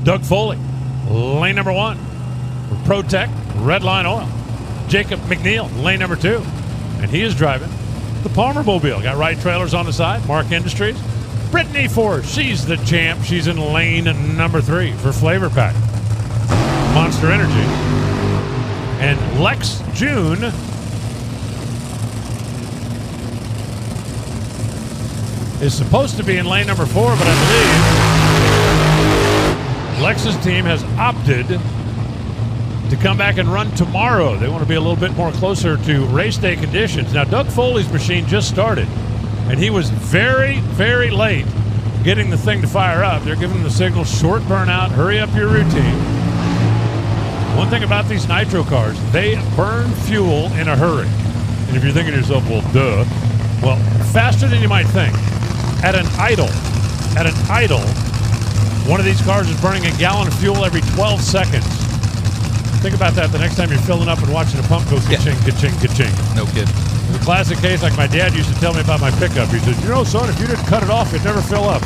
Doug Foley, lane number 1. ProTech, Redline Oil. Jacob McNeal, lane number 2. And he is driving the Palmer Mobile. Got Wright trailers on the side, Mark Industries. Brittany Force, she's the champ. She's in lane number 3 for Flavor Pack. Monster Energy. And Lex June is supposed to be in lane number 4, but I believe Lex's team has opted to come back and run tomorrow. They want to be a little bit more closer to race day conditions. Now, Doug Foley's machine just started, and he was very, very late getting the thing to fire up. They're giving him the signal, short burnout, hurry up your routine. One thing about these nitro cars, they burn fuel in a hurry. And if you're thinking to yourself, well, duh. Well, faster than you might think. At an idle, one of these cars is burning a gallon of fuel every 12 seconds. Think about that the next time you're filling up and watching a pump go ka-ching, ka-ching, ka-ching. No kidding. The classic case, like my dad used to tell me about my pickup. He said, you know, son, if you didn't cut it off, it'd never fill up.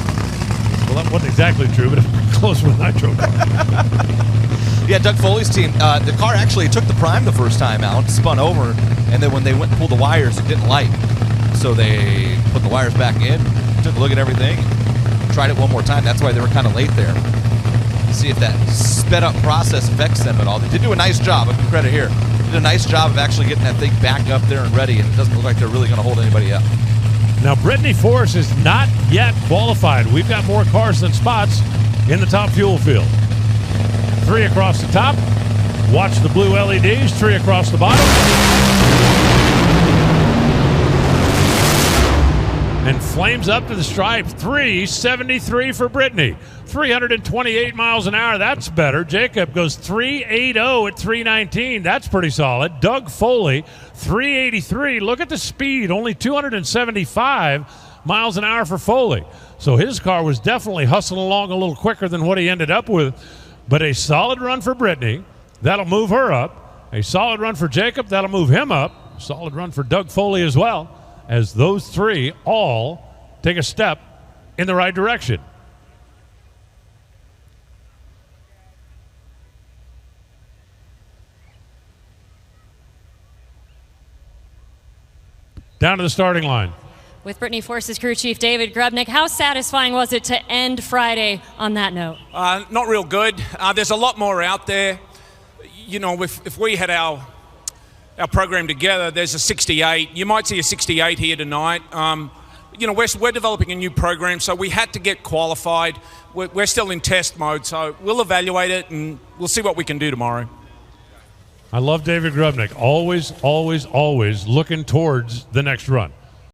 Well, that wasn't exactly true, but it was close with nitro car. Yeah, Doug Foley's team, the car actually took the prime the first time out, spun over, and then when they went and pulled the wires, it didn't light. So they put the wires back in, took a look at everything, tried it one more time. That's why they were kind of late there. See if that sped up process affects them at all. They did do a nice job. I'll give credit here. They did a nice job of actually getting that thing back up there and ready, and it doesn't look like they're really going to hold anybody up. Now, Brittany Force is not yet qualified. We've got more cars than spots in the top fuel field. 3 across the top. Watch the blue LEDs. 3 across the bottom. And flames up to the stripe. 373 for Brittany. 328 miles an hour. That's better. Jacob goes 380 at 319. That's pretty solid. Doug Foley, 383. Look at the speed. Only 275 miles an hour for Foley. So his car was definitely hustling along a little quicker than what he ended up with. But a solid run for Brittany. That'll move her up. A solid run for Jacob. That'll move him up. Solid run for Doug Foley as well, as those 3 all take a step in the right direction. Down to the starting line. With Brittany Force's crew chief, David Grubnick, how satisfying was it to end Friday on that note? Not real good. There's a lot more out there. You know, if we had our program together, there's a 68. You might see a 68 here tonight. You know, we're developing a new program, so we had to get qualified. We're still in test mode, so we'll evaluate it, and we'll see what we can do tomorrow. I love David Grubnick. Always, always, always looking towards the next run.